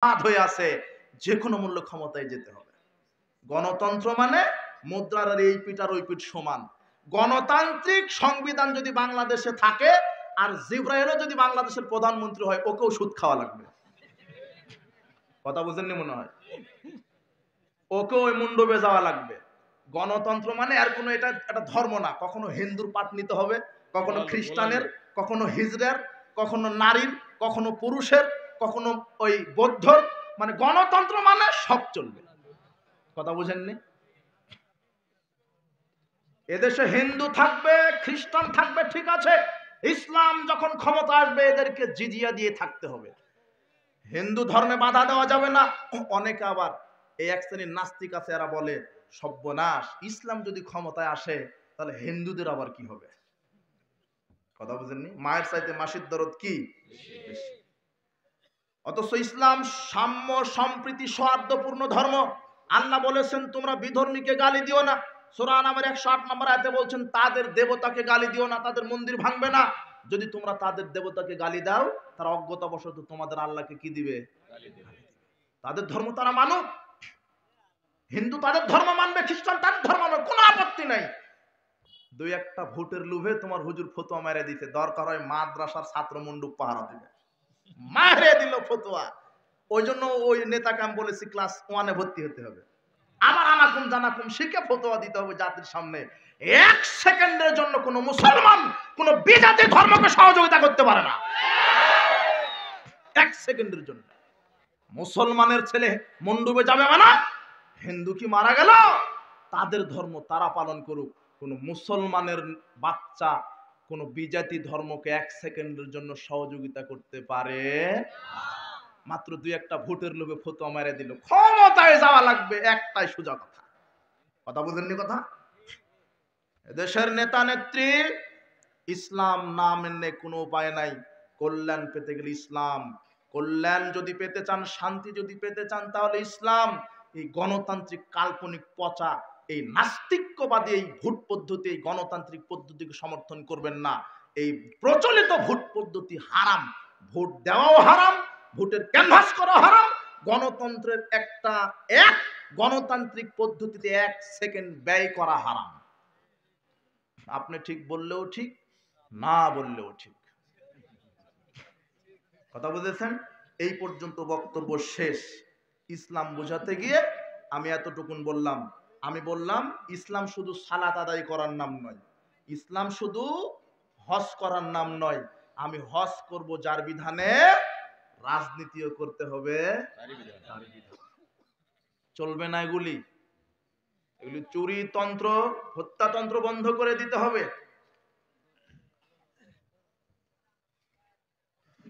হয়ে আছে, যে কোনো মূল্য ক্ষমতায় যেতে হবে। গণতন্ত্র মানে মুদ্রার এই পিঠ আর ওই পিঠ সমান। গণতান্ত্রিক সংবিধান যদি বাংলাদেশে থাকে আর জিব্রাইলও যদি বাংলাদেশের প্রধানমন্ত্রী হয়, ওকেও সুদ খাওয়া লাগবে। কথা বুঝেননি মনে হয়? ওকেও ওই মুন্ডবে যাওয়া লাগবে। গণতন্ত্র মানে আর কোনো এটা একটা ধর্ম না। কখনো হিন্দুর পাট নিতে হবে, কখনো খ্রিস্টানের, কখনো হিজড়ার, কখনো নারীর, কখনো পুরুষের, কখনো ওই বৌদ্ধর। মানে গণতন্ত্র মানে সব চলবে। কথা বুঝেননি? এদেশে হিন্দু থাকবে, খ্রিস্টান থাকবে, ঠিক আছে। ইসলাম যখন ক্ষমতা আসবে এদেরকে জিজিয়া দিয়ে থাকতে হবে। হিন্দু ধর্মে বাধা দেওয়া যাবে না। অনেকে আবার এই এক শ্রেণীর নাস্তিক আছে, এরা বলে সর্বনাশ, ইসলাম যদি ক্ষমতায় আসে তাহলে হিন্দুদের আবার কি হবে? কথা বুঝেননি? মায়ের চাইতে মাসির দরদ কি বেশি। অথচ ইসলাম সাম্য, সম্প্রীতি, সৌহার্দ্যপূর্ণ ধর্ম। আল্লাহ বলেছেন তোমরা বিধর্মীকে গালি দিও না। সূরা আনামের 108 নম্বর আয়াতে বলছেন তাদের দেবতাকে গালি দিও না, তাদের মন্দির ভাঙবে না। যদি তোমরা তাদের দেবতাকে গালি দাও, তারা অজ্ঞতাবশত তোমাদের আল্লাহকে কি দিবে? গালি দিবে। তাদের ধর্ম তারা মানুক। হিন্দু তাদের ধর্ম মানবে, খ্রিস্টান তাদের ধর্ম মানবে, কোনো আপত্তি নাই। দুই একটা ভোটের লোভে তোমার হুজুর ফতোয়া মেরে দিতে, দরকার হয় মাদ্রাসার ছাত্র মন্ডপ পাহারা দিবে, মারে দিল ফতোয়া। ওই জন্য ওই নেতাকে আমি বলেছি ক্লাস 1-এ ভর্তি হতে হবে। আবার আনাকুম জানাকুম শিখে ফতোয়া দিতে হবে জাতির সামনে। এক সেকেন্ডের জন্য কোন মুসলমান কোন বিজাতি ধর্মকে সহযোগিতা করতে পারে না। এক সেকেন্ডের জন্য মুসলমানের ছেলে মন্ডপে যাবে মানে হিন্দু কি মারা গেল, তাদের ধর্ম তারা পালন করুক। কোন মুসলমানের বাচ্চা কোন বিজাতি ধর্মকে এক সেকেন্ডের জন্য সহযোগিতা করতে পারে? মাত্র দুই একটা ভোটের লোভে ফতোয়া মেরে দিল, ক্ষমতায় যাওয়া লাগবে, একটাই সোজা কথা। কথা বুঝেননি কথা? দেশের নেতা নেত্রী ইসলাম না মেনে কোনো উপায় নাই। কল্যাণ পেতে গেলে ইসলাম, কল্যাণ যদি পেতে চান, শান্তি যদি পেতে চান, তাহলে ইসলাম। এই গণতান্ত্রিক কাল্পনিক পচা এই নাস্তিক্যবাদী এই ভোট পদ্ধতি, এই গণতান্ত্রিক পদ্ধতিকে সমর্থন করবেন না। এই প্রচলিত ভোট পদ্ধতি হারাম। ভোট দেওয়াও হারাম, ভোটের ক্যানভাস করা হারাম। গণতন্ত্রের এক গণতান্ত্রিক পদ্ধতিতে এক সেকেন্ড ব্যয় করা হারাম। আপনি ঠিক বললেও ঠিক, না বললেও ঠিক। কথা বুঝেছেন? এই পর্যন্ত বক্তব্য শেষ। ইসলাম বোঝাতে গিয়ে আমি এতটুকুন বললাম। আমি বললাম ইসলাম শুধু সালাত আদায় করার নাম নয়, ইসলাম শুধু হজ করার নাম নয়। আমি হজ করব যার বিধানে, রাজনীতিও করতে হবে তার বিধানে। চলবে না এগুলি। এগুলি চুরি তন্ত্র, হত্যাতন্ত্র বন্ধ করে দিতে হবে।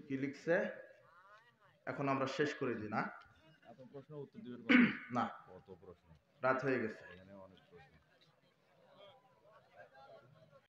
কি লিখছে? এখন আমরা শেষ করে দিই না? না, রাত হয়ে গেছে।